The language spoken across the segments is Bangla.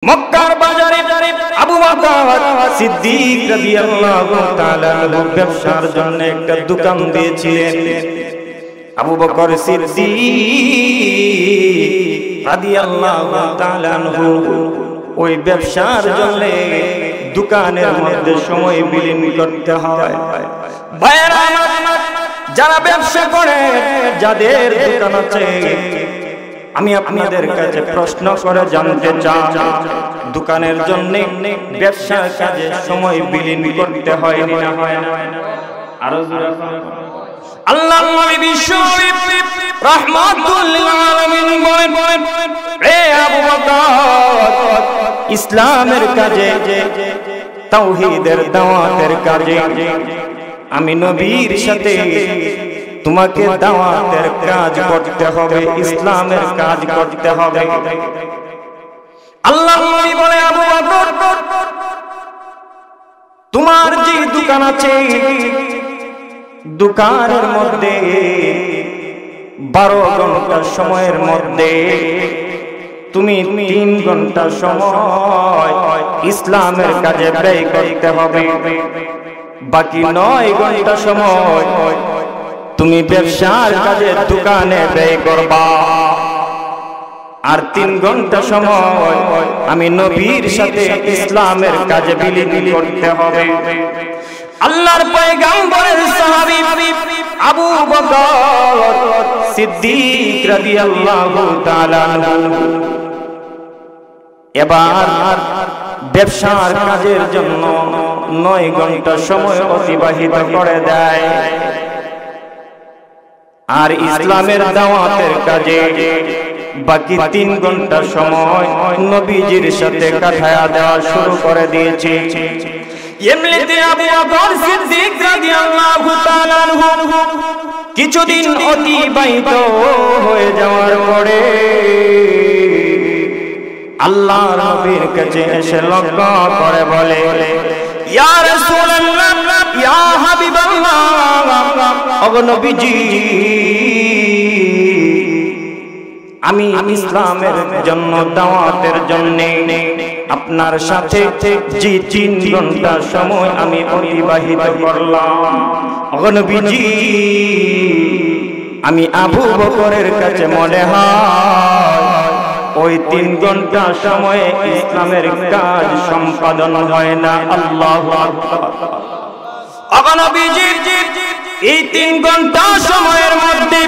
মক্কার বাজারে আবু বকর সিদ্দিক রাদিয়াল্লাহু তাআলা ব্যবসার জন্য একটা দোকান দিয়েছিলেন। আবু বকর সিদ্দিক রাদিয়াল্লাহু তাআলা ওই ব্যবসার জন্য দোকানের মধ্যে সময় বিলীন করতে হয়। ভাইরা যারা ব্যবসা করে, যাদের দোকান আছে, আমি আপনাদের কাছে প্রশ্ন করে জানতে চাই, দোকানের জন্য ব্যবসার কাজে সময় বিলীন করতে হয় না হয় না? আরো জোরে আল্লাহর নবী বিশ্ব রাহমাতুল লিল আলামিন বলেন, হে আবু বকর, ইসলামের কাজে, তাওহীদের দাওয়াতের কাজে আমি নবীর সাথে তোমাকে দাওয়াতের কাজ করতে হবে, ইসলামের কাজ করতে হবে। আল্লাহর নবী বলে, আবু বকর, তোমার যে দোকান আছে, দোকানের মধ্যে 12 ঘন্টা সময়ের মধ্যে তুমি 3 ঘন্টা সময় ইসলামের কাজে ব্যয় করতে হবে। বাকি 9 ঘন্টা সময় তুমি ব্যবসার কাজে দোকানে ব্যয় করবা, আর 3 ঘন্টা সময় আমি নবীর সাথে ইসলামের কাজে বিলীন করতে হবে। আল্লাহর পয়গম্বরের সাহাবী আবু বকর সিদ্দিক রাদিয়াল্লাহু তাআলা এবার ব্যবসার কাজের জন্য 9 ঘন্টা সময় অতিবাহিত করে দেয়, আর ইসলামের দাওয়াতের কাজে বাকি 3 ঘন্টা সময় নবীজির সাথে কাটায়া দেওয়া শুরু করে দিয়েছে। এমনিতে আবু বকর সিদ্দিক রাদিয়াল্লাহু তাআলা কিছুদিন অতিবাহিত হয়ে যাওয়ার পরে আল্লাহর নবীর কাছে এসে লক্ষ্য করে বলে, ইয়া রাসূলুল্লাহ, ইয়া হাবিবাল্লাহ, ওগো নবীজি, আমি ইসলামের জন্য দাওয়াতের জন্য আপনার সাথে যে 3 ঘন্টা সময় আমি অতিবাহিত করলাম, ওগো নবীজি, আমি আবু বকরের কাছে মনে হয় ওই 3 ঘন্টা সময়ে ইসলামের কাজ সম্পাদন হয় না। আল্লাহু আকবার। ওগো নবীজি, এই 3 ঘন্টা সময়ের মধ্যে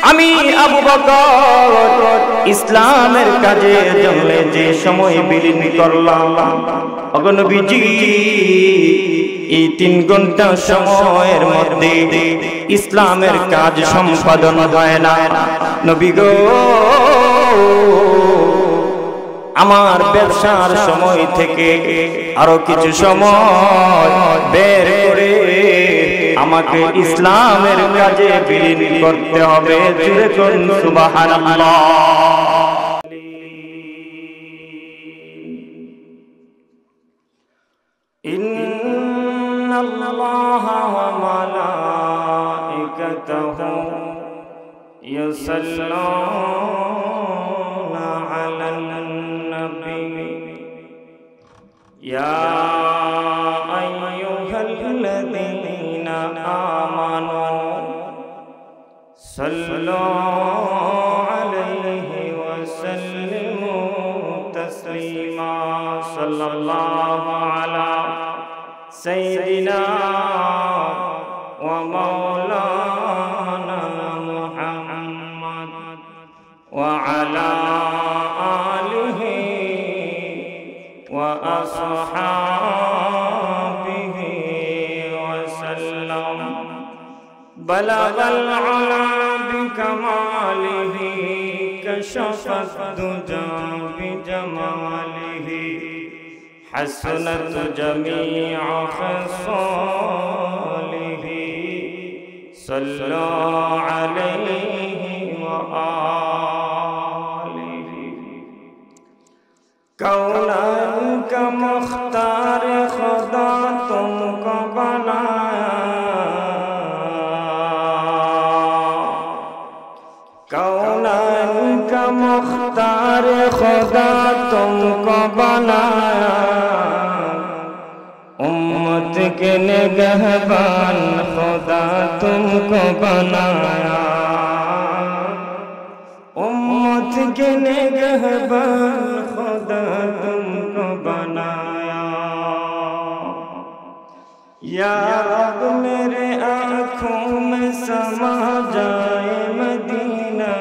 আমি আবু বকর ইসলামের কাজে জন্য যে সময় বিলীন করলাম, ওগো নবীজি, এই 3 ঘন্টা সময়ের মধ্যে ইসলামের কাজ সম্পাদন হয় না। নবী গো, আমার ব্যবসার সময় থেকে আরো কিছু সময় বের করে আমাকে ইসলামের কাজে বিলীন করতে হবে। জোরে করুন সুবহানাল্লাহ। ইন্নাল্লাহা ওয়া মালাইকাতাহু ইউসাল্লুনা আলান নবী ইয়া আইয়ুহাল্লাযীনা আমানু সাল্লু আলাইহি ওয়া সাল্লিমু তাসলিমা। সাল্লাল্লাহু আলা সাইয়্যিদিনা ওয়া মাওলানা মুহাম্মদ ওয়া আলা আলিহি ওয়া আসহাবিহি ওয়া সাল্লাম। বালাগাল উলা বিকামালিহি কাশাফাত দুজা বিজামালিহি হাসনাত জামিউ খিসালিহি সাল্লু আলাইহি ওয়া আলিহি। কৌনান কা মুখতার খুদা তুমকো বানায়া, कौनान का मुख्तार खुदा तुमको बनाया, उम्मत के निगहबान खुदा तुमको बनाया, उम्मत के निगहबान खुदा तुमको बनाया। या रब मेरे आँखों में समा जाए मदीना,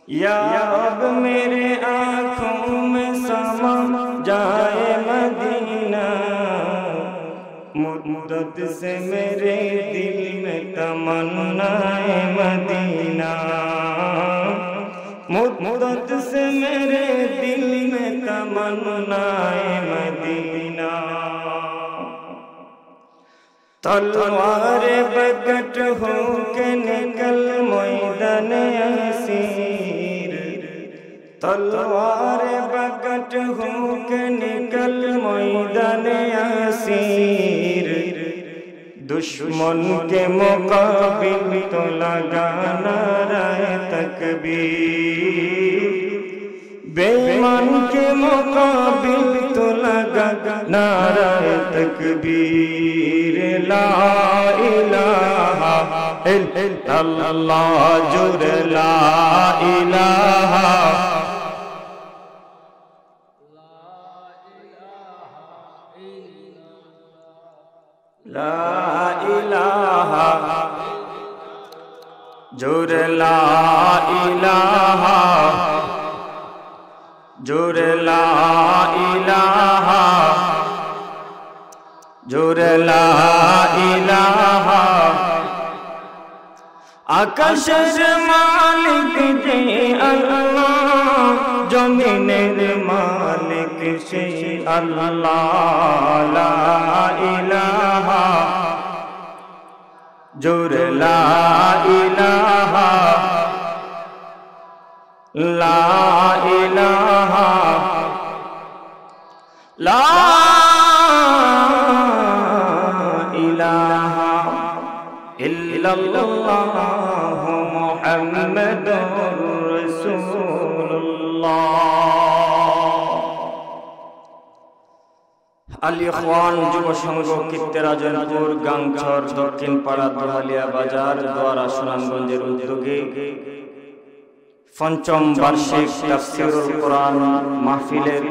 या रब मेरे आँखों में समा जाए मदीना। मुद्दत से मेरे दिल में तमन्नाए मदीना, मुद्दत से मेरे दिल में तमन्नाए मदीना। तलवार बकट हो के निकल मैदान असीर, तलवार बकट हो के निकल मैदान असीर। दुश्मन के मुकाबिल तो लगाना नारे तकबीर, बेईमान के मुकाबिल तो लगा नारे तकबीर। ला इलाहा इल्लल्लाह जुर ला इलाहा, ला इलाहा जुर ला इलाहा, जुर ला इलाहा, जुर ला इलाहा। आकाशेर मालिक जे अल्लाह, जमीनेर मालिक से अल्लाह। ला इलाहा जुर ला इलाहा, ला इलाहा, ला इलाहा इल्लल्लाह मुहम्मदुर रसूलुल्लाह। আল ইখওয়ান যুব সংঘ কীর্তিরাজনপুর গাংছর দক্ষিণ পাড়া দোহালিয়া বাজার দ্বারা সুনামগঞ্জের উদ্যোগে পঞ্চম বার্ষিক তাফসীরুল কোরআন মাহফিলের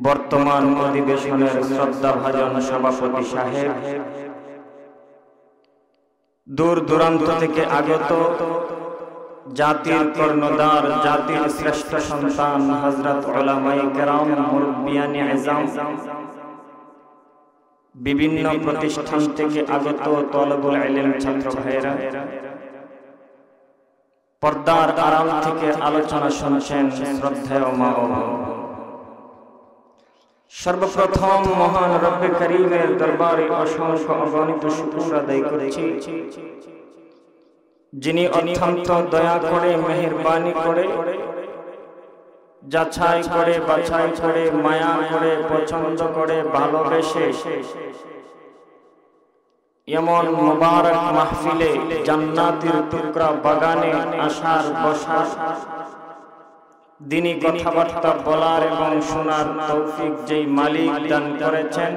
বর্তমান অধিবেশনের শ্রদ্ধাভাজন সভাপতি সাহেব, দূর দূরান্ত থেকে আগত জাতির কর্ণধার, জাতির শ্রেষ্ঠ সন্তান হযরত উলামায়ে কেরাম, মুরব্বিয়ানে আযম, বিভিন্ন প্রতিষ্ঠান থেকে আগত তলবুল ইলম ছাত্র ভাইরা, পর্দার আড়াল থেকে আলোচনা শুনছেন শ্রদ্ধেয় মা ও বোন। সর্বপ্রথম মহান রব্বে করিমের দরবারে অসংখ্য অগণিত শুকর আদায় করছি, যিনি অত্যন্ত দয়া করে, মেহেরবানি করে, যাচাই করে, বাছাই করে, মায়া করে, পছন্দ করে, ভালোবেসে এমন মুবারক মাহফিলে, জান্নাতের টুকরা বাগানে আসার, বসার, দিনী কথাবার্তা বলার এবং শোনার তৌফিক যেই মালিক দান করেছেন,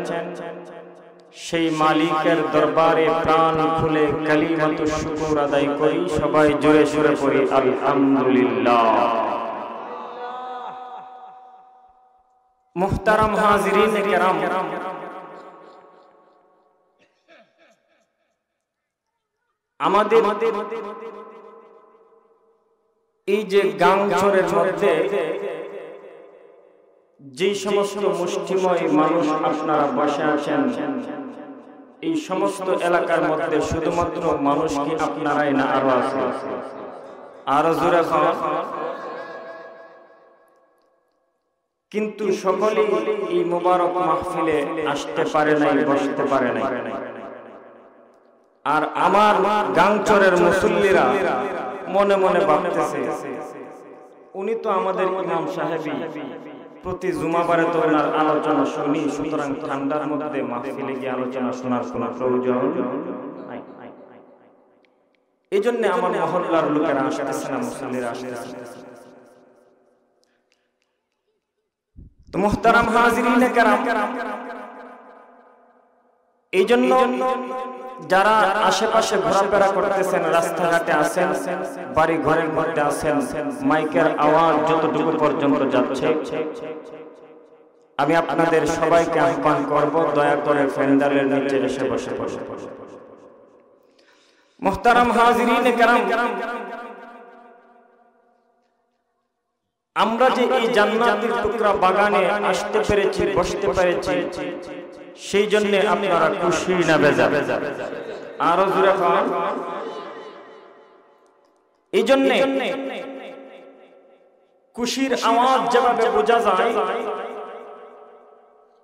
সেই মালিকের দরবারে প্রাণ খুলে কালিমাতুশ শুকর আদায় করি। সবাই জোরে জোরে পড়ি আলহামদুলিল্লাহ। মুহতারাম হাজিরিন কেরাম, আমাদের এই যে গাংছরের মধ্যে যে সমস্ত মুষ্টিময় মানুষ আপনারা বসে আছেন, এই সমস্ত এলাকার মধ্যে শুধুমাত্র মানুষ কি আপনারাই না আরো আছে? আরো জোরে খাওয়া। কিন্তু সকলেই এই মুবারক মাহফিলে আসতে পারে নাই, বসতে পারে নাই। আর আমার গাংচরের মুসল্লিরা মনে মনে ভাবতেছে, উনি তো আমাদের ইমাম সাহেবই, প্রতি জুমাবারে তো ওনার আলোচনা শুনি, সুতরাং ঠান্ডার মধ্যে মাহফিলে গিয়ে আলোচনা শোনার কোনো প্রয়োজন নাই। এই জন্য আমার মহল্লার লোকেরা আসতেছে না, মুসল্লিরা আসতেছে। তো মুহতারাম হাজিরিনে কেরাম, এই জন্য যারা আশেপাশে ঘোরাফেরা করতেছেন, রাস্তাঘাটে আছেন, বাড়ি ঘরের মধ্যে আছেন, মাইকের আওয়াজ যতটুকু পর্যন্ত যাচ্ছে, আমি আপনাদের সবাইকে আহ্বান করব, দয়া করে প্যান্ডেলের নিচে এসে বসে বসে। মুহতারাম হাজিরিনে কেরাম, আমরা যে এই জান্নাতের টুকরা বাগানে আসতে পেরেছি, বসতে পেরেছি, সেই জন্য আপনারা খুশি না বেজার? আরো জোরে বলুন। এই জন্য খুশির আওয়াজ যেভাবে বোঝা যায়,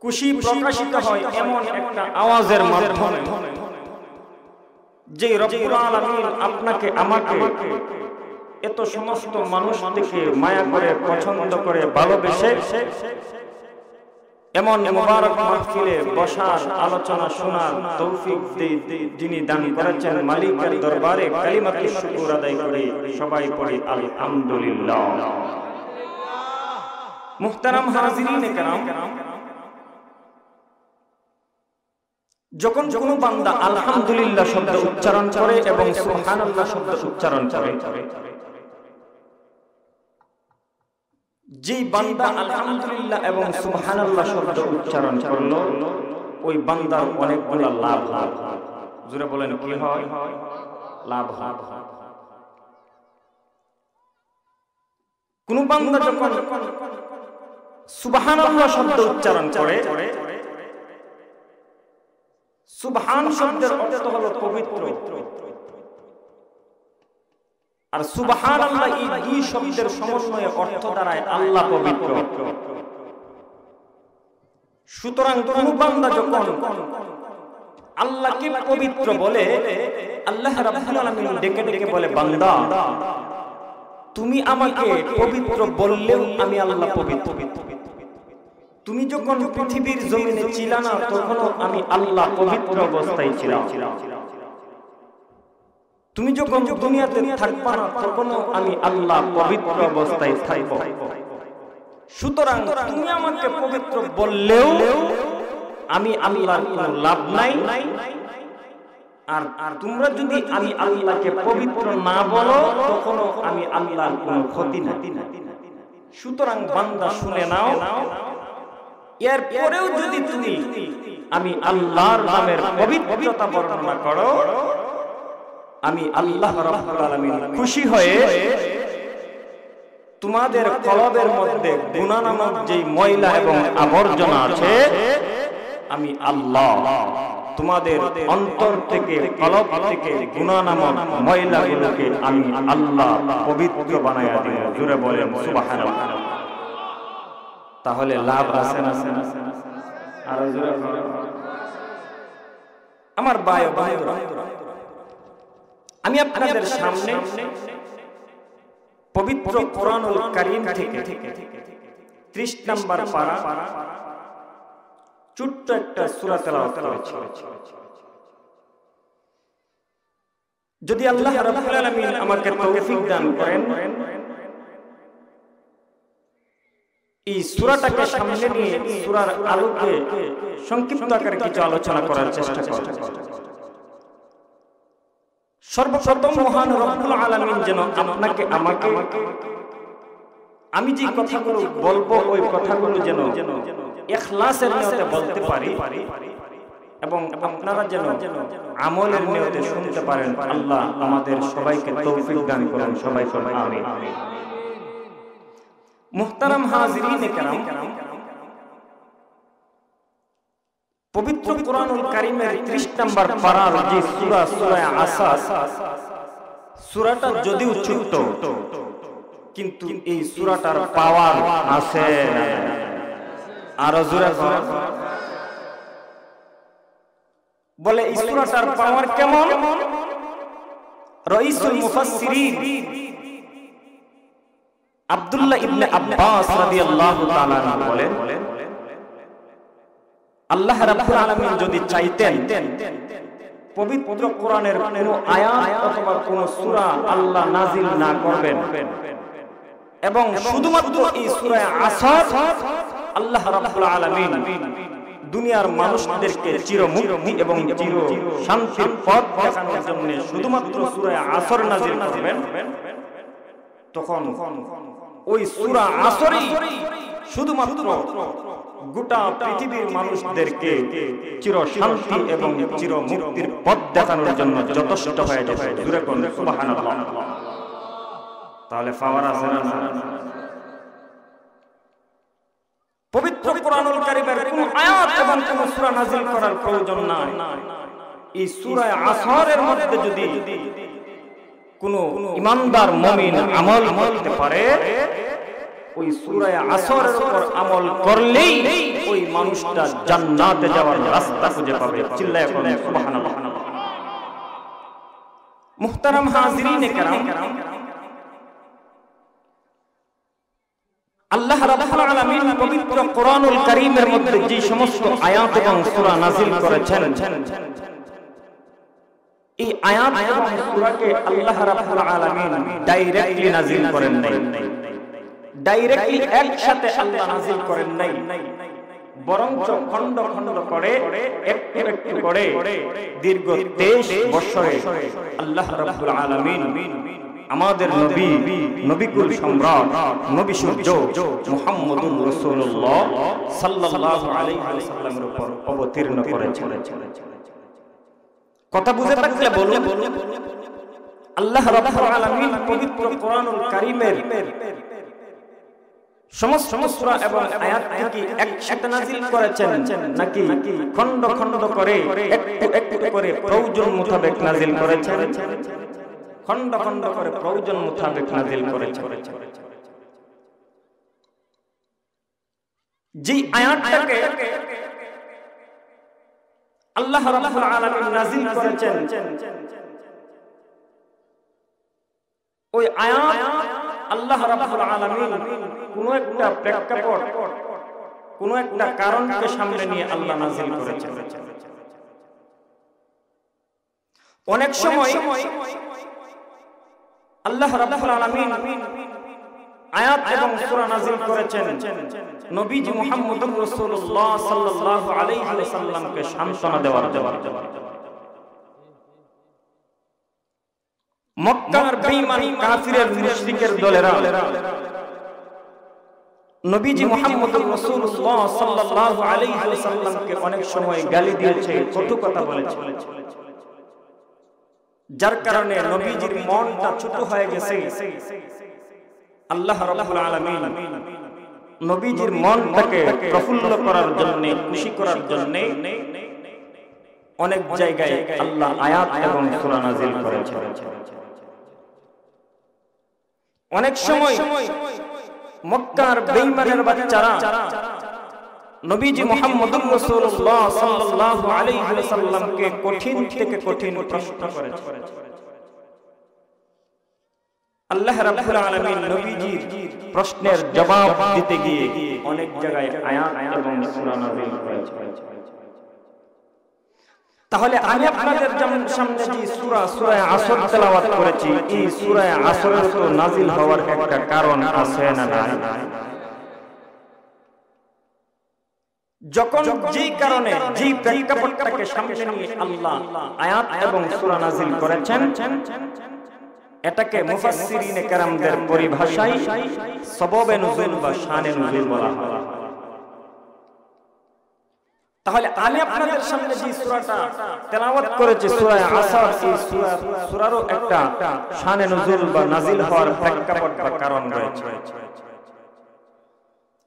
খুশি প্রকাশিত হয় এমন একটা আওয়াজের মাধ্যমে, যে রব্বুল আলামিন আপনাকে আমাকে এত সমস্ত মানুষ থেকে মায়া করে, পছন্দ করে, ভালোবেসে এমন মুবারক মাহফিলে বসার, আলোচনা শোনার তৌফিক যিনি দান করেছেন, মালিকের দরবারে কালিমাতুল শুকর আদায় করে সবাই পড়ি আলহামদুলিল্লাহ। মুহতারাম হাজিরিনে কেরাম, যখন কোনো বান্দা আলহামদুলিল্লাহ শব্দ উচ্চারণ করে এবং সুবহানাল্লাহ শব্দ উচ্চারণ করে, যে বান্দা আলহামদুলিল্লাহ এবং সুবহানাল্লাহ শব্দ উচ্চারণ করলো, ওই বান্দার অনেকগুলো লাভ হয়। জোরে বলেন, কি হয়? লাভ হয়। কোন বান্দা যখন সুবহানাল্লাহ শব্দ উচ্চারণ করে, সুবহান শব্দের অর্থ হলো পবিত্র, আর সুবহানাল্লাহ এই দুই শব্দের সমন্বয়ে অর্থ দাঁড়ায় আল্লাহ পবিত্র। সুতরাং কোন বান্দা যখন আল্লাহকে পবিত্র বলে, আল্লাহ রাব্বুল আলামিন ডেকে ডেকে বলে, বান্দা তুমি আমাকে পবিত্র বললেও আমি আল্লাহ পবিত্র। তুমি যখন পৃথিবীর জমিনে ছিলা না, তখনও আমি আল্লাহ পবিত্র অবস্থায় ছিলাম। তুমি যখন দুনিয়াতে থাকবা না, তখনও আমি আল্লাহ পবিত্র অবস্থায় থাকব। সুতরাং তুমি আমাকে পবিত্র বললেও আমি আল্লাহর কোনো লাভ নাই, আর তোমরা যদি আমি আল্লাহকে পবিত্র না বলো, তখনও আমি আল্লাহর কোনো ক্ষতি নাই। সুতরাং বান্দা শুনে নাও, এর পরেও যদি তুমি আমি আল্লাহর নামের পবিত্রতা বর্ণনা করো, আমি আল্লাহ রাব্বুল আলামিন খুশি হয়ে তোমাদের কলবের মধ্যে গুনাহ নামক যে ময়লা এবং আবর্জনা আছে, আমি আল্লাহ তোমাদের অন্তর থেকে, কলব থেকে গুনাহ নামক ময়লাগুলোকে আমি আল্লাহ পবিত্র বানায়া দেব। জোরে বলেন সুবহানাল্লাহ। তাহলে লাভ আছে না? আর জোরে বলেন। আমার ভাই ভাইরা, আমি আপনাদের সামনে পবিত্র কোরআনুল কারীম থেকে 30 নম্বর পারা ছোট্ট একটা সূরা তেলাওয়াত করেছি। যদি আল্লাহ রাব্বুল আলামিন আমাকে তৌফিক দান করেন, এই সূরাটাকে সামনে নিয়ে সূরার আলোকে সংক্ষিপ্ত আকারে কিছু আলোচনা করার চেষ্টা করব। সর্বপ্রথম মহান রব্বুল আলামিন যেন আপনাকে আমাকে, আমি যে কথাগুলো বলবো ওই কথাগুলো যেন ইখলাসের নিয়তে বলতে পারি, এবং আপনারা যেন আমলের নিয়তে শুনতে পারেন। আল্লাহ আমাদের সবাইকে তৌফিক দান করুন। সবাই বলেন আমিন। মুহতারাম হাজিরিনে কেরাম, পবিত্র কোরআনুল কারীমের 30 নম্বর পারার যে সূরা, সূরা আসাস, সূরাটা যদিও ছোট্ট, কিন্তু এই সূরাটার পাওয়ার আছে। আর জোরে বলে, এই সূরাটার পাওয়ার কেমন? রাইসুল মুফাসসিরিন আব্দুল্লাহ ইবনে আব্বাস রাদিয়াল্লাহু তাআলা বলেন, আল্লাহ রাব্বুল আলামিন যদি চাইতেন পবিত্র কোরআনের কোনো আয়াত অথবা কোনো সূরা আল্লাহ নাযিল না করবেন, এবং শুধুমাত্র এই সূরা আসাস আল্লাহ রাব্বুল আলামিন দুনিয়ার মানুষদেরকে চিরমুক্তি এবং চির শান্তির পথ দেখানোর জন্য শুধুমাত্র সূরা আসর নাযিল করবেন, তখন ওই সূরা আসরই শুধুমাত্র গোটা পৃথিবীর মানুষদেরকে চির শান্তি এবং চির মুক্তির পথ দেখানোর জন্য যথেষ্ট হয়ে যাবে। জোরে কোন সুবহানাল্লাহ। তাহলে পাওয়ার আছে না? পবিত্র কোরআনুল কারীমের কোন আয়াত এবং কোন সূরা নাযিল করার প্রয়োজন নাই। এই সূরা আসরের মধ্যে যদি কোন ঈমানদার মুমিন আমল করতে পারে, ওই সূরা আসরের উপর আমল করলেই ওই মানুষটা জান্নাতে যাওয়ার রাস্তা খুঁজে পাবে। চিল্লায়ে বলেন সুবহানাল্লাহ। মুহতারাম হাজিরিনে কেরাম, আল্লাহ রাব্বুল আলামিন পবিত্র কোরআনুল কারীমের মধ্যে যে সমস্ত আয়াত এবং সূরা নাযিল করেছেন, এই আয়াত এবং সূরাকে আল্লাহ রাব্বুল আলামিন ডাইরেক্টলি নাযিল করেন নাই, ডাইরেক্টলি একসাথে আল্লাহ নাযিল করেন নাই, বরঞ্চ খণ্ড খণ্ড করে একটু একটু করে দীর্ঘ 23 বছরে আল্লাহ রাব্বুল আলামিন আমাদের নবী, নবিকুল সম্রাট, নবী সূর্য মুহাম্মদুর রাসূলুল্লাহ সাল্লাল্লাহু আলাইহি ওয়াসাল্লামের উপর অবতীর্ণ করেছেন। কথা বুঝে থাকলে বলুন, আল্লাহ রাব্বুল আলামিন পবিত্র কোরআনুল কারীমের সমস্ত সূরা এবং আয়াত কি একসাথে নাযিল করেছেন, নাকি খণ্ড খণ্ড করে একটু একটু করে প্রয়োজন মোতাবেক নাযিল করেছেন? খণ্ড খণ্ড করে প্রয়োজন মোতাবেক নাযিল করেছেন। যে আয়াতটাকে আল্লাহ রাব্বুল আলামিন নাযিল করেছেন, ওই আয়াত আল্লাহ রাব্বুল আলামিন কোন একটা প্রেক্ষাপট, কোন একটা কারণকে সামনে নিয়ে আল্লাহ নাযিল করেছেন। অনেক সময় আল্লাহ রাব্বুল আলামিন আয়াত এবং সূরা নাযিল করেছেন নবীজি মুহাম্মদুর রাসূলুল্লাহ সাল্লাল্লাহু আলাইহি ওয়াসাল্লামকে সান্ত্বনা দেওয়ার জন্য। মক্কার বেঈমান কাফিরের মুশরিকের দলেরা নবীজি মুহাম্মদুর রাসূলুল্লাহ সাল্লাল্লাহু আলাইহি ওয়াসাল্লামকে অনেক সময় গালি দিয়েছে, কটু কথা বলেছে, যার কারণে নবীজির মনটা ছোট হয়ে গেছে। আল্লাহ রাব্বুল আলামিন নবীজির মনটাকে প্রফুল্ল করার জন্য, খুশি করার জন্য অনেক জায়গায় আল্লাহ আয়াত এবং সূরা নাযিল করেছেন। অনেক সময় মক্কার বেঈমানের বাচ্চারা নবীজি মুহাম্মদুর রাসূলুল্লাহ সাল্লাল্লাহু আলাইহি ওয়াসাল্লামকে কঠিন থেকে কঠিন প্রশ্ন করেছে। আল্লাহ রাব্বুল আলামিন নবীজির প্রশ্নের জবাব দিতে গিয়ে অনেক জায়গায় আয়াত এবং সূরা নাযিল করেছেন। তাহলে আমি আপনাদের সামনে যে সূরা আসর তেলাওয়াত করেছি, এই সূরা আসরের তো নাযিল হওয়ার একটা কারণ আছে না নাই? যখন যে কারণে, যে প্রেক্ষাপটটাকে সামনে নিয়ে আল্লাহ আয়াত এবং সূরা নাযিল করেছেন, এটাকে মুফাসসিরিনে কেরামদের পরিভাষায় সববে নুজুল বা শানে নুজুল বলা হয়। তাহলে আমি আপনাদের সামনে যে সূরাটা তেলাওয়াত করেছি সূরা আসর, এই সূরারও একটা শানে নুজুল বা নাযিল হওয়ার প্রেক্ষাপট বা কারণ রয়েছে।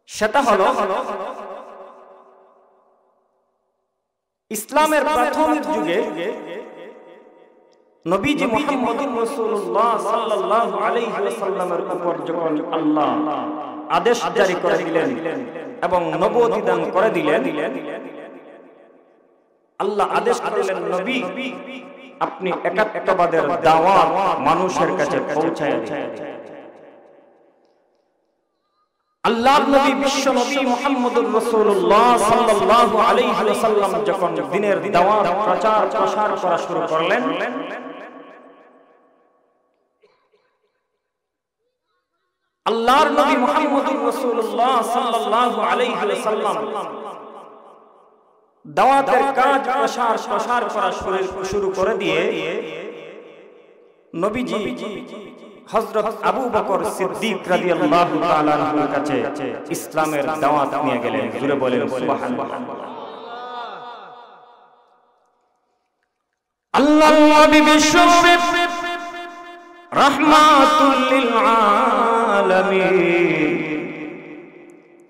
সেটা হলো ইসলামের প্রাথমিক যুগে নবীজি মুহাম্মদুর রাসূলুল্লাহ সাল্লাল্লাহু আলাইহি ওয়াসাল্লামের উপর যখন আল্লাহ আদেশ জারি করে দিলেন এবং নবুয়ত দান করে দিলেন, আল্লাহ আদেশ করলেন, নবী আপনি একাত্মবাদের দাওয়াত মানুষের কাছে পৌঁছায় দিন। আল্লাহর নবী বিশ্ব নবী মুহাম্মদুর রাসূলুল্লাহ সাল্লাল্লাহু আলাইহি ওয়াসাল্লাম যখন দ্বীনের দাওয়াত প্রচার প্রসার করা শুরু করলেন, আল্লাহ আল্লাহর নবী মুহাম্মদুর রাসূলুল্লাহ সাল্লাল্লাহু আলাইহি ওয়াসাল্লাম দাওয়াতের কাজ প্রসার করা শুরু করে দিয়ে নবীজি হযরত আবু বকর সিদ্দিক রাদিয়াল্লাহু তাআলা আনহুর কাছে ইসলামের দাওয়াত নিয়ে গেলেন। জোরে বলেন সুবহানাল্লাহ। আল্লাহর নবী বিশ্বনবী রাহমাতুল লিল আলামিন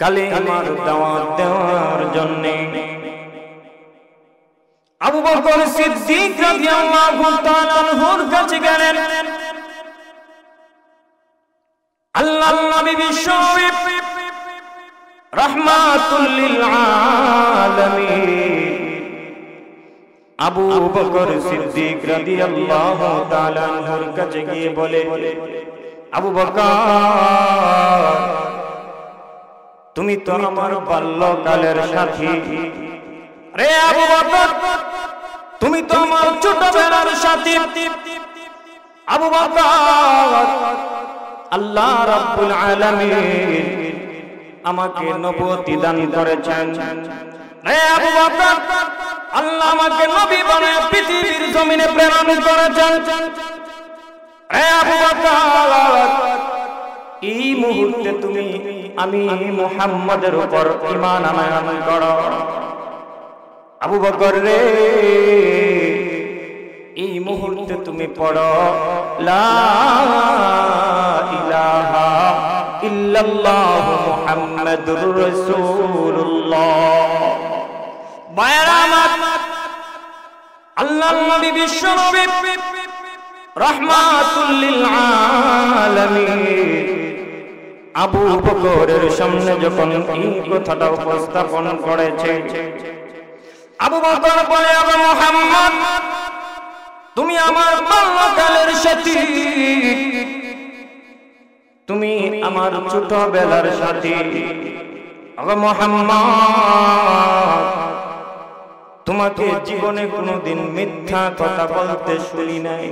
কালেমার দাওয়াত দেওয়ার জন্য আবু বকর সিদ্দিক রাদিয়াল্লাহু তাআলা আনহুর কাছে গেলেন। আল্লাহর নবী বিশ্বনবী রাহমাতুল লিল আলামিন আবু বকর সিদ্দিক রাদিয়াল্লাহু তাআলা আনহুর কাছে গিয়ে বলে, আবু বকর, তুমি তো আমার বাল্যকালের সাথী। রে আবু বকর, তুমি তো আমার ছোটবেলার সাথী। আবু বকর, আল্লাহ রাব্বুল আলামিন আমাকে নবুয়তি দান করেছেন। রে আবু বকর, আল্লাহ আমাকে নবী বানায় পৃথিবীর জমিনে প্রেরণ করেছেন। হে আবু বকর, এই মুহূর্তে তুমি আমি মুহাম্মাদের উপর ঈমান আনয়ন করো। আবু বকর রে, এই মুহূর্তে তুমি পড়ো লা ইলাহা ইল্লাল্লাহু মুহাম্মাদুর রাসূলুল্লাহ। আল্লাহর নবী বিশ্বনবী রাহমাতুল লিল আলামিন আবু বকরের সামনে যখন এই কথাটা উপস্থাপন করেছে, আবু বকর বলে, আবু মুহাম্মদ, তুমি আমার বাল্যকালের সাথী, তুমি আমার ছোটবেলার সাথী। আবু মুহাম্মদ, তোমাকে জীবনে কোনোদিন মিথ্যা কথা বলতে শুনি নাই,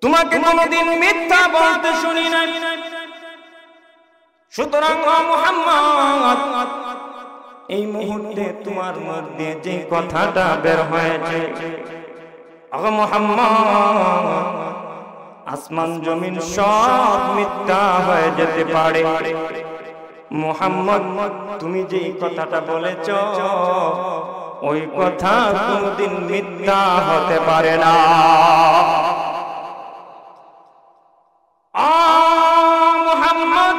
তোমাকে কোনোদিন মিথ্যা বলতে শুনি নাই। সুতরাং মুহাম্মদ, এই মুহূর্তে তোমার মধ্যে যে কথাটা বের হয়েছে, আগে মুহাম্মদ, আসমান জমিন সব মিথ্যা হয়ে যেতে পারে। মুহাম্মদ, তুমি যে কথাটা বলেছ ওই কথা কোনদিন মিথ্যা হতে পারে না। মুহাম্মদ,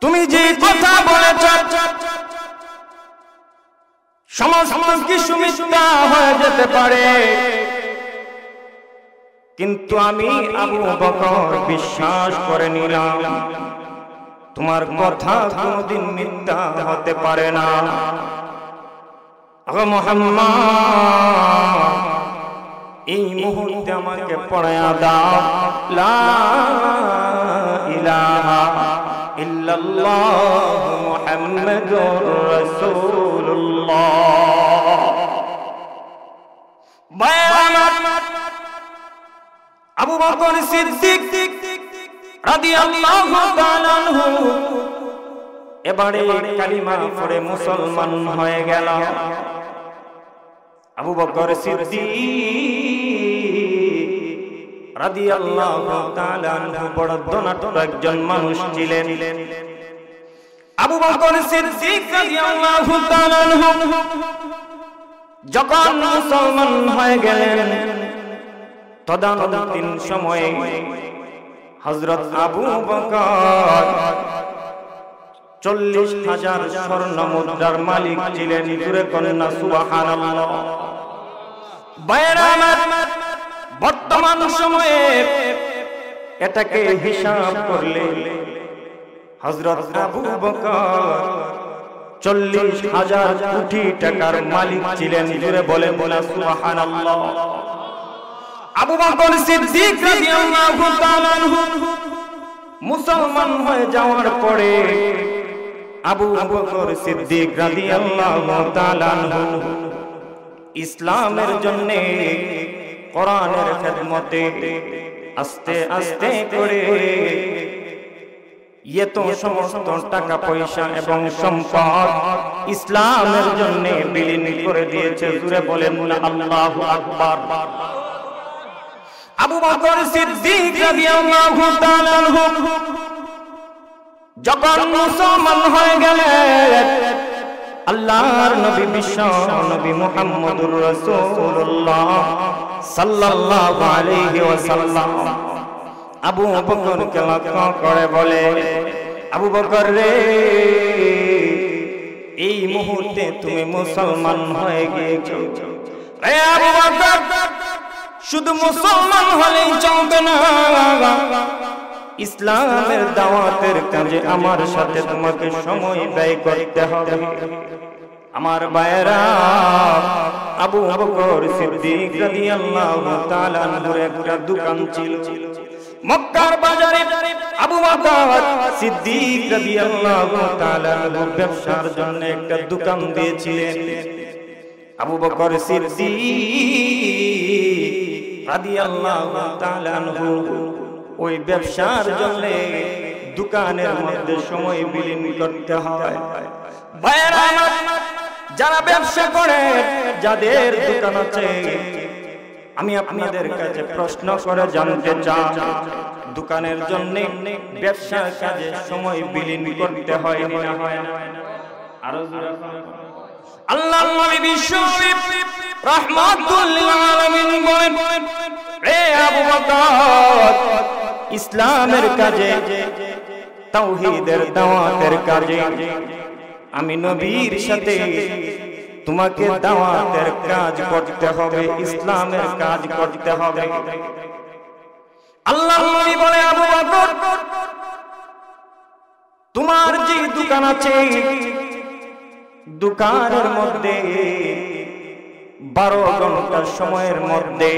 তুমি যে কথা বলেছ সমস্ত কিছু মিথ্যা হয়ে যেতে পারে, কিন্তু আমি আবু বকর বিশ্বাস করে নিলাম তোমার কথা কোনদিন মিথ্যা হতে পারে না। আগে মুহাম্মদ, এই মুহূর্তে আমাকে পড়ায়া দাও লা ইলাহা ইল্লাল্লাহু মুহাম্মাদুর রাসূলুল্লাহ। আবু বকর সিদ্দিক রাদিয়াল্লাহু তাআলা আনহু এবারে কালিমা পড়ে মুসলমান হয়ে গেল। আবু বকর সিদ্দিক রাদিয়াল্লাহু তাআলা আনহু বড় ধনাঢ্য একজন মানুষ ছিলেন। আবু বকর সিদ্দিক রাদিয়াল্লাহু তাআলা আনহু যখন মুসলমান হয়ে গেলেন, তদানীন্তন সময়ে হযরত আবু বকর 40,000 স্বর্ণ মুদ্রার মালিক ছিলেন। জোরে কন্যা সুবহানাল্লাহ। বর্তমান সময়ে এটাকে হিসাব করলে হযরত আবু বকর 40,000 কোটি টাকার মালিক ছিলেন। জোরে বলেন না সুবহানাল্লাহ। আবু বকর সিদ্দিক রাদিয়াল্লাহু তাআলা আনহু মুসলমান হয়ে যাওয়ার পরে আবু বকর সিদ্দিক রাদিয়াল্লাহু তাআলা আনহু ইসলামের জন্য কোরআনের খেদমতে আস্তে আস্তে করে এত সমস্ত টাকা পয়সা এবং সম্পদ ইসলামের জন্য বিলীন করে দিয়েছে। জুড়ে বলেন আল্লাহু আকবার। আবু বকর সিদ্দিক রাদিয়াল্লাহু তাআলা আনহু যখন মুসলমান হয়ে গেলেন, আল্লাহর নবী বিশ্ব নবী মুহাম্মদুর রাসূলুল্লাহ সাল্লাল্লাহু আলাইহি ওয়াসাল্লাম আবু বকরকে লক্ষ্য করে বলে, আবু বকর রে, এই মুহূর্তে তুমি মুসলমান হয়ে গিয়েছো। এ আবু বকর, শুধু মুসলমান হলেই চলবে না, ইসলামের দাওয়াতের কাজে আমার সাথে তোমাকে সময় ব্যয় করতে হবে। আমার ভাইরা, আবু বকর সিদ্দিক রাদিয়াল্লাহু তাআলা আনহুর একটা দোকান ছিল মক্কার বাজারে। আবু বকর সিদ্দিক রাদিয়াল্লাহু তাআলা আনহু ব্যবসার জন্য একটা দোকান দিয়েছিলেন। আবু বকর সিদ্দিক রাদিয়াল্লাহু তাআলা আনহু ওই ব্যবসার জন্য দোকানের মধ্যে সময় বিলীন করতে হয়। ভাইরা আমার, যারা ব্যবসা করে, যাদের দোকান আছে, আমি আপনাদের কাছে প্রশ্ন করে জানতে চাই, দোকানের জন্য ব্যবসার কাজে সময় বিলীন করতে হয় না হয় না? আরো জোরে আল্লাহর নবী বিশ্বনবী রাহমাতুল লিল আলামিন বলেন, হে আবু বকর, ইসলামের কাজে, তাওহীদের দাওয়াতের কাজে আমি নবীর সাথে তোমাকে দাওয়াতের কাজ করতে হবে, ইসলামের কাজ করতে হবে। আল্লাহর নবী বলে, আবু বকর, তোমার যে দোকান আছে, দোকানের মধ্যে 12 ঘন্টা সময়ের মধ্যে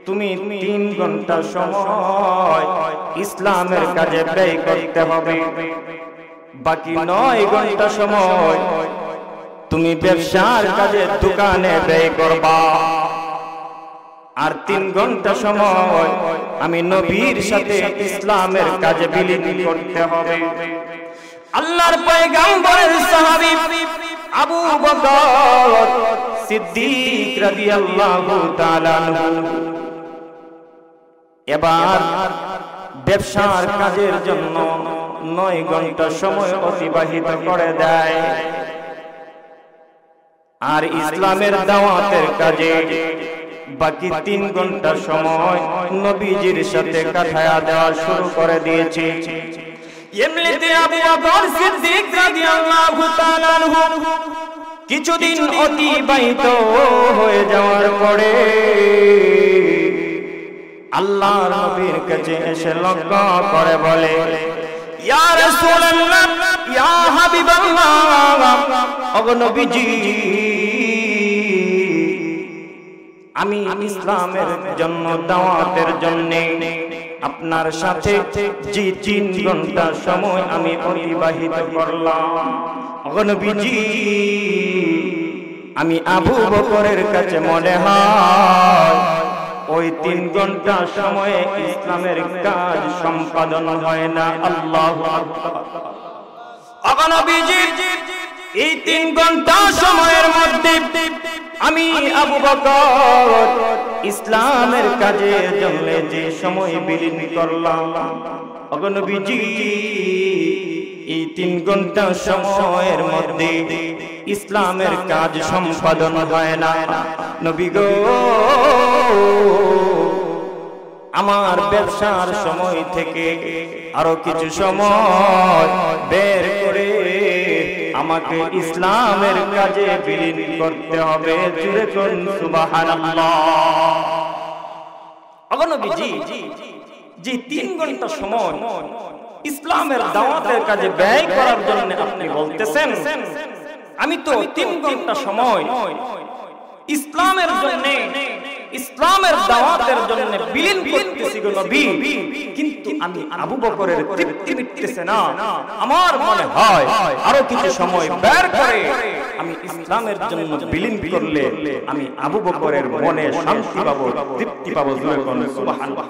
তুমি 3 ঘন্টা সময় ইসলামের কাজে ব্যয় করতে হবে। বাকি 9 ঘন্টা সময় তুমি ব্যবসার কাজে দোকানে ব্যয় করবা, আর 3 ঘন্টা সময় আমি নবীর সাথে ইসলামের কাজে বিলীন করতে হবে। আল্লাহর পয়গম্বরের সাহাবী আবু বকর সিদ্দিক রাদিয়াল্লাহু তাআলা আনহু এবার ব্যবসার কাজের জন্য 9 ঘন্টা সময় অতিবাহিত করে দেয়, আর ইসলামের দাওয়াতের কাজে বাকি 3 ঘন্টা সময় নবীজির সাথে কাটায়া দেওয়া শুরু করে দিয়েছে। এমনিতে আবু বকর সিদ্দিক রাদিয়াল্লাহু তাআলা আনহু কিছুদিন অতিবাহিত হয়ে যাওয়ার পরে আল্লাহর নবীর কাছে এসে লক্ষ্য করে বলে, ইয়া রাসূলুল্লাহ, ইয়া হাবিবাল্লাহ, ওগো নবীজি, আমি ইসলামের জন্য দাওয়াতের জন্য আপনার সাথে যে 3 ঘন্টা সময় আমি অতিবাহিত করলাম, ওগো নবীজি, আমি আবু বকরের কাছে মনে হয় ওই 3 ঘন্টা সময়ে ইসলামের কাজ সম্পাদন হয় না। আল্লাহু আকবার। ওগো নবীজি, এই 3 ঘন্টা সময়ের মধ্যে আমি আবু বকর ইসলামের কাজের জন্য যে সময় বিলীন করলাম, ওগো নবীজি, এই 3 ঘন্টা সময়ের মধ্যে ইসলামের কাজ সম্পাদন হয় না। নবী গো, আমার ব্যবসার সময় থেকে আরো কিছু সময় বের করে আমাকে ইসলামের কাজে বিলীন করতে হবে। জোরে করুন সুবহানাল্লাহ। ওগো নবীজি, যে 3 ঘন্টা সময় ইসলামের দাওয়াতের কাজে ব্যয় করার জন্য আপনি বলতেছেন, আমি তো 3 ঘন্টা সময় ইসলামের জন্য, ইসলামের দাওয়াতের জন্য বিলীন করতেছি গো নবী, কিন্তু আমি আবু বকরের তৃপ্তি মিটতেছে না, আমার মনে হয় আরো কিছু সময় বের করে আমি ইসলামের জন্য বিলীন করলে আমি আবু বকরের মনে শান্তি পাবো, তৃপ্তি পাবো। জোরে বলুন সুবহানাল্লাহ।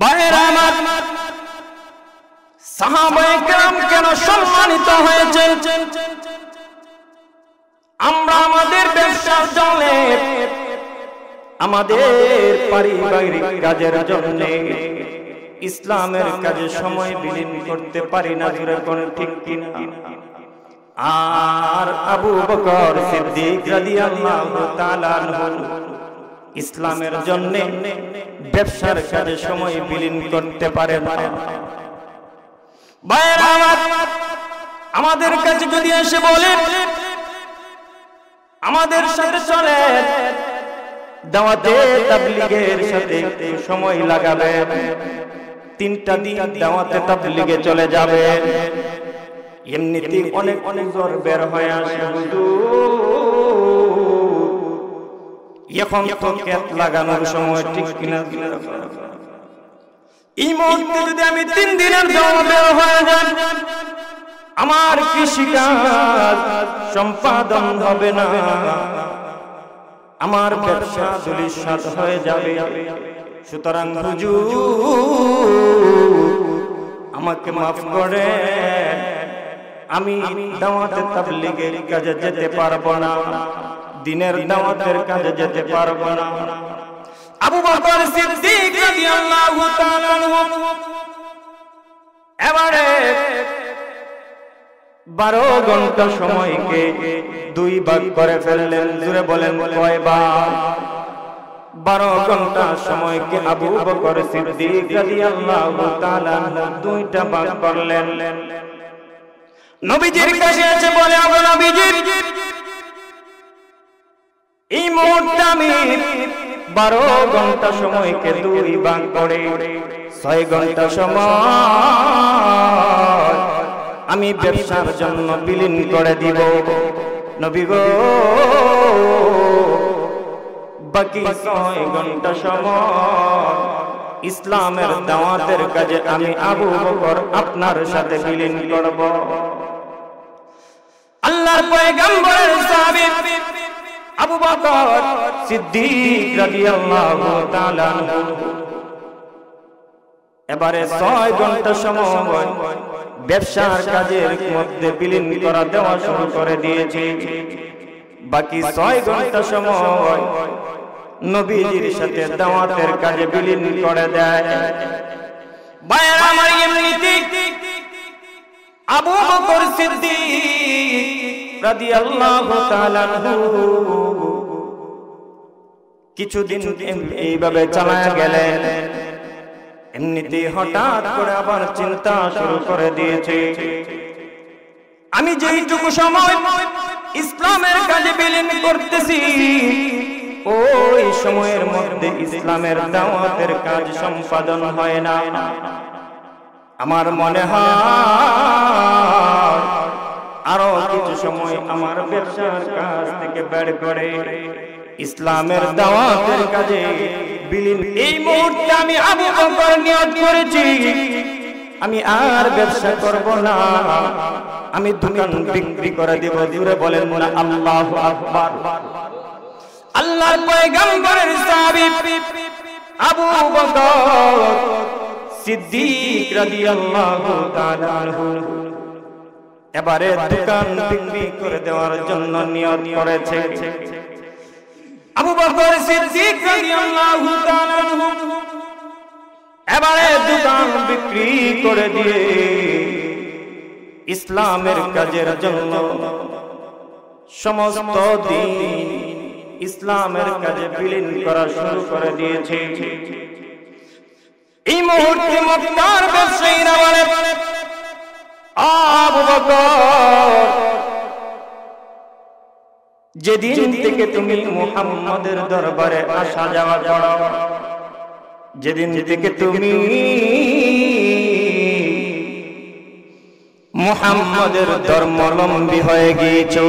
ভাইরা আমার, সাহাবায়ে কেরাম কেন সম্মানিত হয়েছেন? আমরা আমাদের ব্যবসার জন্য, আমাদের পারিবারিক কাজের জন্য ইসলামের কাজে সময় বিলীন করতে পারি না। জোরে বলেন ঠিক কিনা? আর আবু বকর সিদ্দিক রাদিয়াল্লাহু তাআলা ইসলামের জন্য ব্যবসার কাজে সময় বিলীন করতে পারে না। ভাইরা আমার, আমাদের কাছে যদি এসে বলে আমাদের সাথে চলে দাওয়াতে তাবলীগের সাথে সময় লাগাবে, 3টা দিন দাওয়াতে তাবলীগে চলে যাবে, এমনিতেই অনেক জ্বর বের হয়ে আসে, এখন তো কেত লাগানোর সময়, ঠিক কিনা? এই মুহূর্তে যদি আমি 3 দিনের জন্য বের হয়ে যাই, আমার কৃষিকাজ সম্পাদন হবে না, আমার ব্যবসা ধূলিসাৎ হয়ে যাবে। সুতরাং হুজুর আমাকে মাফ করে, আমি দাওয়াতে তাবলীগের কাজে যেতে পারবো না, দিনের দাওয়াতের কাজে যেতে পারবো না। আবু বকর সিদ্দিক রাদিয়াল্লাহু তাআলা এবারে 12 ঘন্টা সময়কে 2 ভাগ করে ফেললেন। জোরে বলেন কয়বার? 12 ঘন্টা সময়কে আবু বকর সিদ্দিক রাদিয়াল্লাহু তাআলা 2টা ভাগ করলেন। নবীজির কাছে এসে বলে, ওগো নবীজি, এই মুহূর্তে আমি 12 ঘন্টা সময়কে 2 ভাগ করে 6 ঘন্টা সময় আমি ব্যবসার জন্য বিলীন করে দিব। নবী গো, বাকি 6 ঘন্টা সময় ইসলামের দাওয়াতের কাজে আমি আবু বকর আপনার সাথে বিলীন করব। আল্লাহর পয়গম্বরের সাহাবী আবু বকর সিদ্দিক রাদিয়াল্লাহু তাআলা এবারে 6 ঘন্টা সময় ব্যবসার কাজের মধ্যে বিলীন করা দেওয়া শুরু করে দিয়েছে। বাকি 6 ঘন্টা সময় নবীজির সাথে দাওয়াতের কাজে বিলীন করে দেয়। ভাইরা আমার, এমনিতেই আবু বকর সিদ্দিক রাদিয়াল্লাহু তাআলা কিছুদিন এইভাবে চালায়া গেলেন। এমনিতে হঠাৎ করে আবার চিন্তা শুরু করে দিয়েছে, আমি যেইটুকু সময় ইসলামের কাজে বিলীন করতেছি, ওই সময়ের মধ্যে ইসলামের দাওয়াতের কাজ সম্পাদন হয় না। আমার মনে হয় আরো কিছু সময় আমার ব্যবসার কাজ থেকে বের করে ইসলামের দাওয়াতের কাজে বিলীন। এই মুহূর্তে আমি আবু বকর নিয়ত করেছি, আমি আর ব্যবসা করব না, আমি দোকান বিক্রি করে দেব। জোরে বলেন না আল্লাহু আকবার। আল্লাহর পয়গম্বরের সাহাবী আবু বকর সিদ্দিক রাদিয়াল্লাহু তাআলা এবারে দোকান বিক্রি করে দেওয়ার জন্য নিয়ত করেছে। আবু বকর সিদ্দিক রাদিয়াল্লাহু তাআলা এবারে দোকান বিক্রি করে দিয়ে ইসলামের কাজের জন্য সমস্ত দিন ইসলামের কাজে বিলীন করা শুরু করে দিয়েছে। এই মুহূর্তে মক্কার ব্যবসায়ীরা বলে, আবু বকর, যেদিন থেকে তুমি মুহাম্মদের দরবারে আসা যাওয়া করো, যেদিন থেকে তুমি মুহাম্মদের ধর্মাবলম্বী হয়ে গিয়েছো,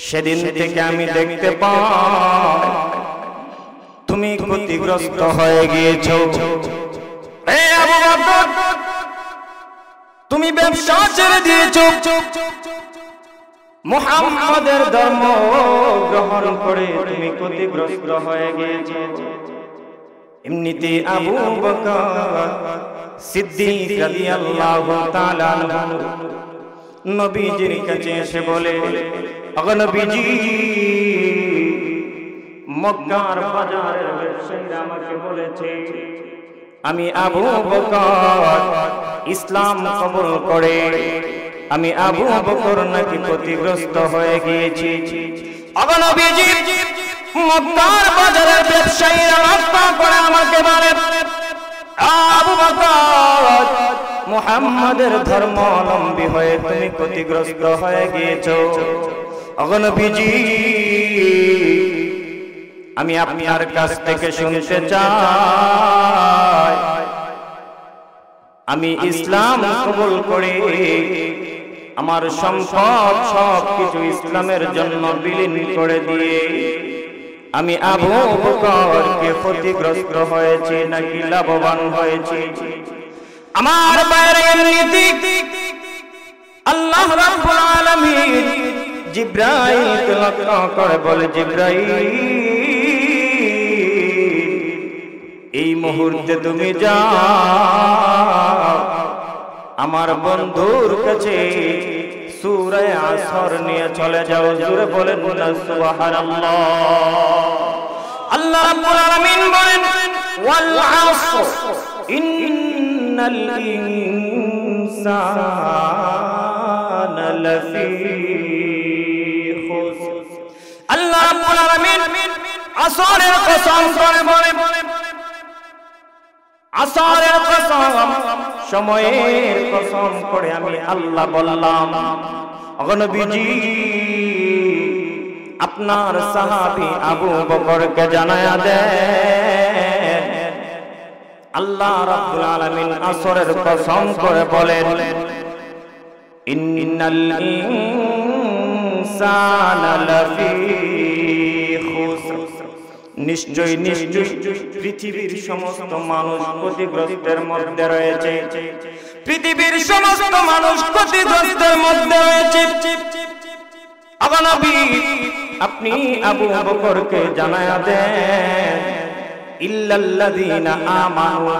সেদিন থেকে আমি দেখতে পাই তুমি ক্ষতিগ্রস্ত হয়ে গিয়েছো। তুমি ব্যবসা ছেড়ে দিয়েছো, মুহাম্মাদের ধর্ম গ্রহণ করে তুমি ক্ষতিগ্রস্ত হয়ে গিয়েছো। এমনিতে আবু বকর সিদ্দিক রাদিয়াল্লাহু তাআলা আনহু নবীজির কাছে এসে বলে, ওগো নবীজি, মক্কার বাজারের ব্যবসায়ীরা আমাকে বলেছে আমি আবু বকর ইসলাম কবুল করে আমি আবু বকর নাকি ক্ষতিগ্রস্ত হয়ে গিয়েছি। ওগো নবীজি, মক্কার বাজারের ব্যবসায়ীরা লক্ষ্য করে আমাকে বলে আবু বকর মুহাম্মাদের ধর্মাবলম্বী হয়ে তুমি ক্ষতিগ্রস্ত হয়ে গিয়েছো। ওগো নবীজি, আমি আপনার কাছ থেকে শুনতে চাই, আমি ইসলাম কবুল করে আমার সম্পদ সবকিছু ইসলামের জন্য বিলীন করে দিয়ে আমি আবু বকরকে ক্ষতিগ্রস্ত হয়েছি নাকি লাভবান হয়েছি? আমার বাইরে নীতি আল্লাহ রাব্বুল আলামিন জিবরাইলকে লক্ষ্য করে বলে, জিবরাইল, এই মুহূর্তে তুমি যাও আমার বন্ধুর কাছে সূরা আসর নিয়ে চলে যাও। জোরে বলেন না সুবহানাল্লাহ। আল্লাহ রাব্বুল আলামিন বলেন, ওয়াল আসর ইন্নাল ইনসানা লাফি খুসর। আল্লাহ রাব্বুল আলামিন আসরের কসম করে বলেন, আসরের কসম, সময়ের কসম করে আমি আল্লাহ বললাম, ওগো নবীজি, আপনার সাহাবী আবু বকরকে জানায়া দেন। আল্লাহ রাব্বুল আলামিন আসরের কসম করে বলেন, ইন্নাল ইনসানা লাফি খুসর। নিশ্চয় নিশ্চয় পৃথিবীর সমস্ত মানুষ ক্ষতিগ্রস্তের মধ্যে রয়েছে, পৃথিবীর সমস্ত মানুষ ক্ষতিগ্রস্তের মধ্যে রয়েছে। ওগো নবী, আপনি আবু বকরকে জানায়া দেন, ইল্লাল্লাযীনা আমানু।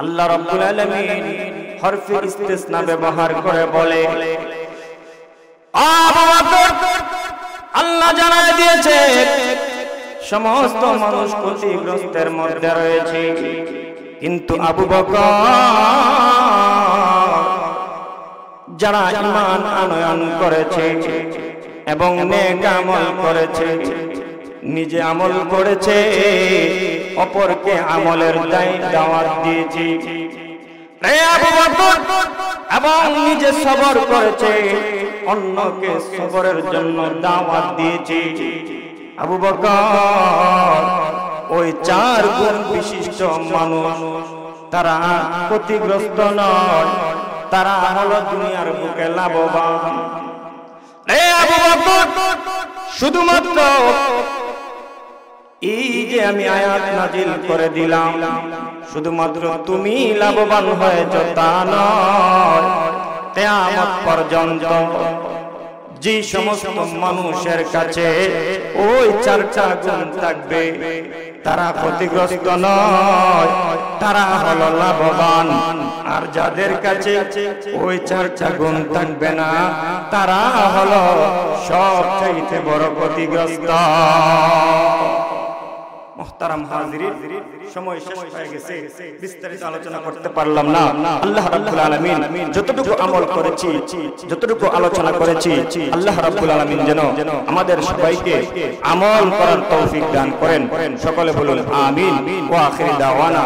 আল্লাহ রাব্বুল আলামিন হরফে ইস্তিসনা ব্যবহার করে বলে, আবু বকর, আল্লাহ জানায় দিয়েছে সমস্ত মানুষ ক্ষতিগ্রস্তের মধ্যে রয়েছে, কিন্তু আবু বকর যারা ঈমান আনয়ন করেছে এবং নেক আমল করেছে, নিজে আমল করেছে, অপরকে আমলের দাওয়াত দিয়েছে। রে আবু বকর, এবং নিজে সবর করেছে, অন্যকে সবরের জন্য দাওয়াত দিয়েছে। আবু বকর ওই চার গুণ বিশিষ্ট মানুষ, তারা ক্ষতিগ্রস্ত নয়, তারা হলো দুনিয়ার বুকে লাভবান। রে আবু বকর, শুধুমাত্র এই যে আমি আয়াত নাজিল করে দিলাম, শুধুমাত্র তুমি লাভবান হয়েছো তা নয়, কিয়ামত পর্যন্ত যে সমস্ত মানুষের কাছে ওই চারটা গুণ থাকবে, তারা ক্ষতিগ্রস্ত নয়, তারা হলো লাভবান। আর যাদের কাছে ওই চারটা গুণ থাকবে না, তারা হলো সবচাইতে বড় ক্ষতিগ্রস্ত। মুহতারাম হাজিরিন, সময় শেষ হয়ে গেছে, বিস্তারিত আলোচনা করতে পারলাম না। আল্লাহ রাব্বুল আলামিন যতটুকু আমল করেছি, যতটুকু আলোচনা করেছি, আল্লাহ রাব্বুল আলামিন যেন আমাদের সবাইকে আমল করার তৌফিক দান করেন। সকলে বলুন আমিন। ওয়া আখির দাওয়ানা।